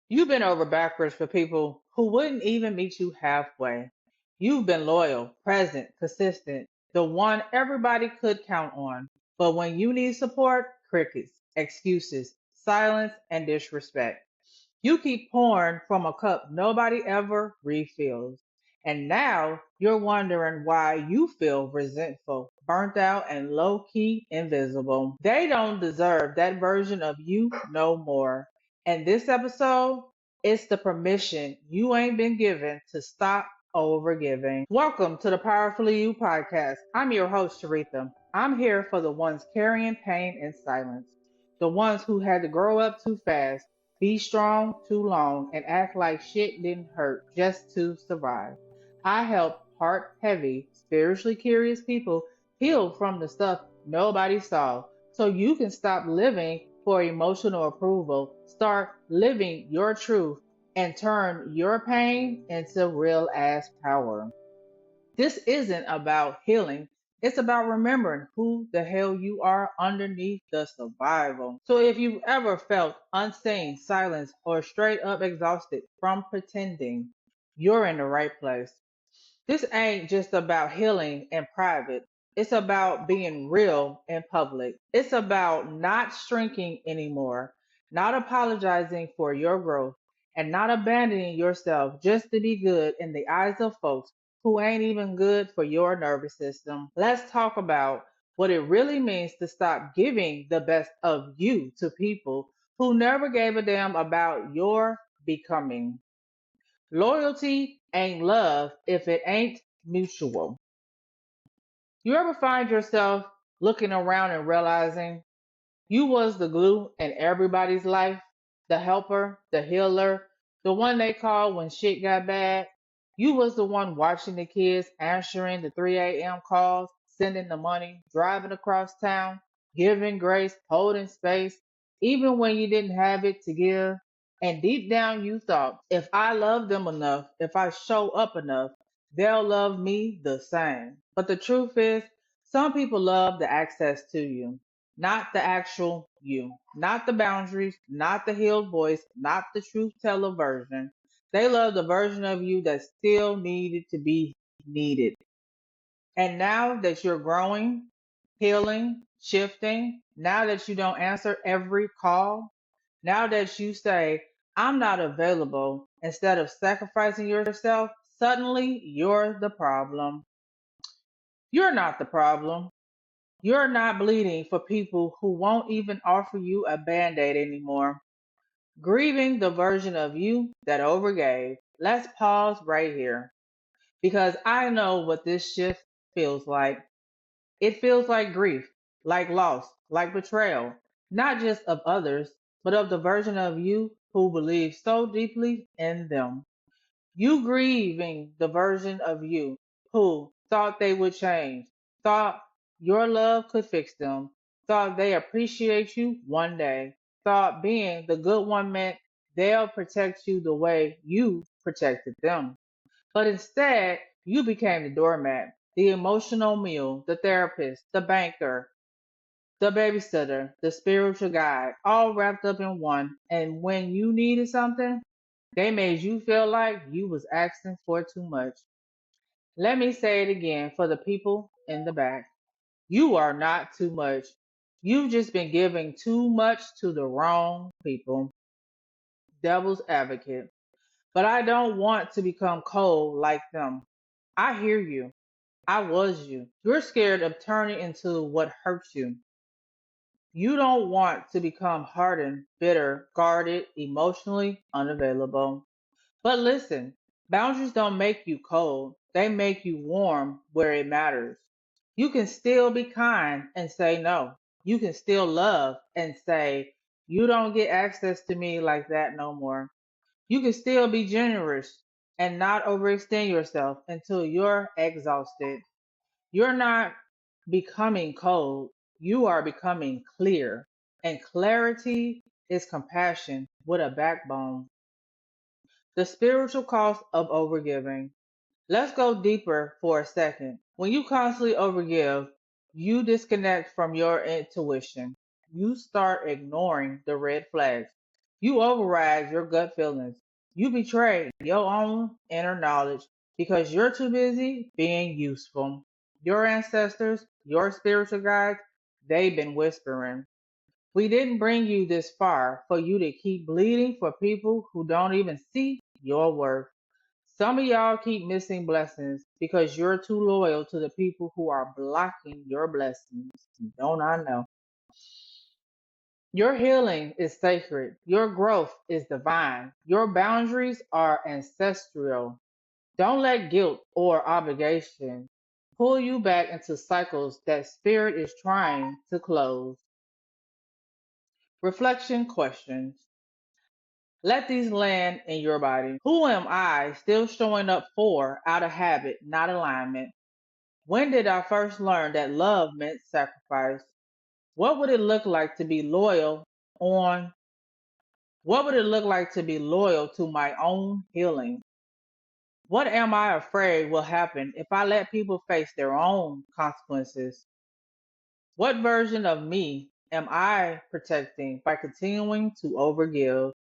You've been over backwards for people who wouldn't even meet you halfway. You've been loyal, present, consistent, the one everybody could count on. But when you need support, crickets, excuses, silence, and disrespect. You keep pouring from a cup nobody ever refills. And now you're wondering why you feel resentful, burnt out, and low key invisible. They don't deserve that version of you no more. And this episode, it's the permission you ain't been given to stop overgiving. Welcome to the Powerfully You podcast. I'm your host, Sharitha. I'm here for the ones carrying pain in silence, the ones who had to grow up too fast, be strong too long, and act like shit didn't hurt just to survive. I help heart heavy, spiritually curious people heal from the stuff nobody saw so you can stop living for emotional approval, start living your truth, and turn your pain into real ass power. This isn't about healing. It's about remembering who the hell you are underneath the survival. So if you've ever felt unseen, silenced, or straight up exhausted from pretending, you're in the right place. This ain't just about healing in private. It's about being real in public. It's about not shrinking anymore, not apologizing for your growth, and not abandoning yourself just to be good in the eyes of folks who ain't even good for your nervous system. Let's talk about what it really means to stop giving the best of you to people who never gave a damn about your becoming. Loyalty ain't love if it ain't mutual. You ever find yourself looking around and realizing you was the glue in everybody's life? The helper, the healer, the one they called when shit got bad? You was the one watching the kids, answering the 3 a.m. calls, sending the money, driving across town, giving grace, holding space, even when you didn't have it to give. And deep down you thought, if I love them enough, if I show up enough, they'll love me the same. But the truth is, some people love the access to you, not the actual you, not the boundaries, not the healed voice, not the truth teller version. They love the version of you that still needed to be needed. And now that you're growing, healing, shifting, now that you don't answer every call, now that you say, I'm not available, instead of sacrificing yourself, suddenly you're the problem. You're not the problem. You're not bleeding for people who won't even offer you a band aid anymore. Grieving the version of you that overgave. Let's pause right here because I know what this shift feels like. It feels like grief, like loss, like betrayal, not just of others, but of the version of you who believed so deeply in them. You grieving the version of you who thought they would change, thought your love could fix them, thought they appreciate you one day, thought being the good one meant they'll protect you the way you protected them. But instead, you became the doormat, the emotional mule, the therapist, the banker, the babysitter, the spiritual guide, all wrapped up in one. And when you needed something, they made you feel like you was asking for too much. Let me say it again for the people in the back. You are not too much. You've just been giving too much to the wrong people. Devil's advocate. But I don't want to become cold like them. I hear you. I was you. You're scared of turning into what hurts you. You don't want to become hardened, bitter, guarded, emotionally unavailable. But listen, boundaries don't make you cold. They make you warm where it matters. You can still be kind and say no. You can still love and say, you don't get access to me like that no more. You can still be generous and not overextend yourself until you're exhausted. You're not becoming cold. You are becoming clear. And clarity is compassion with a backbone. The spiritual cost of overgiving. Let's go deeper for a second. When you constantly overgive, you disconnect from your intuition. You start ignoring the red flags. You override your gut feelings. You betray your own inner knowledge because you're too busy being useful. Your ancestors, your spiritual guides, they've been whispering. We didn't bring you this far for you to keep bleeding for people who don't even see your worth. Some of y'all keep missing blessings because you're too loyal to the people who are blocking your blessings. Don't I know? Your healing is sacred. Your growth is divine. Your boundaries are ancestral. Don't let guilt or obligation pull you back into cycles that spirit is trying to close. Reflection questions. Let these land in your body. Who am I still showing up for out of habit, not alignment? When did I first learn that love meant sacrifice? What would it look like to be loyal on What would it look like to be loyal to my own healing? What am I afraid will happen if I let people face their own consequences? What version of me am I protecting by continuing to overgive?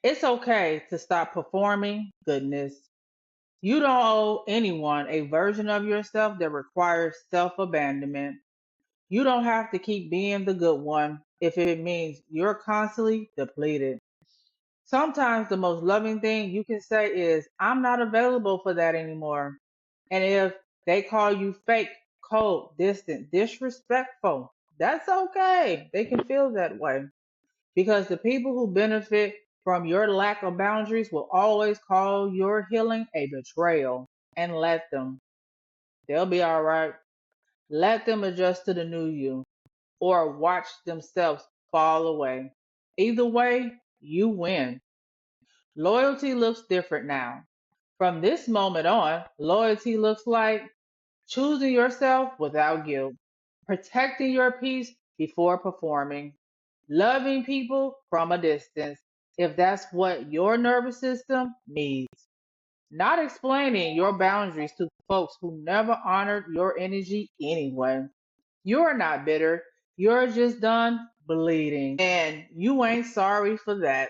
It's okay to stop performing goodness. You don't owe anyone a version of yourself that requires self abandonment. You don't have to keep being the good one if it means you're constantly depleted. Sometimes the most loving thing you can say is, I'm not available for that anymore. And if they call you fake, cold, distant, disrespectful, that's okay. They can feel that way. Because the people who benefit from your lack of boundaries will always call your healing a betrayal. And let them. They'll be all right. Let them adjust to the new you or watch themselves fall away. Either way, you win. Loyalty looks different now. From this moment on, loyalty looks like choosing yourself without guilt, protecting your peace before performing, loving people from a distance if that's what your nervous system needs, not explaining your boundaries to folks who never honored your energy anyway. You're not bitter, you're just done bleeding, and you ain't sorry for that.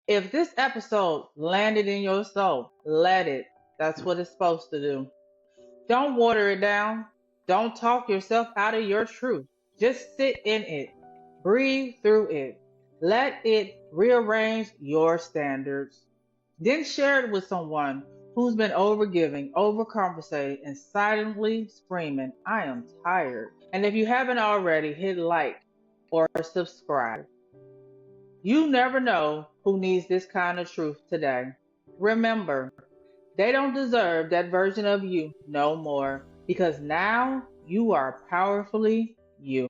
If this episode landed in your soul, let it. That's what it's supposed to do. Don't water it down. Don't talk yourself out of your truth. Just sit in it. Breathe through it. Let it rearrange your standards. Then share it with someone who's been overgiving, overcompensating, and silently screaming, I am tired. And if you haven't already, hit like or subscribe. You never know who needs this kind of truth today. Remember, they don't deserve that version of you no more because now you are powerfully you.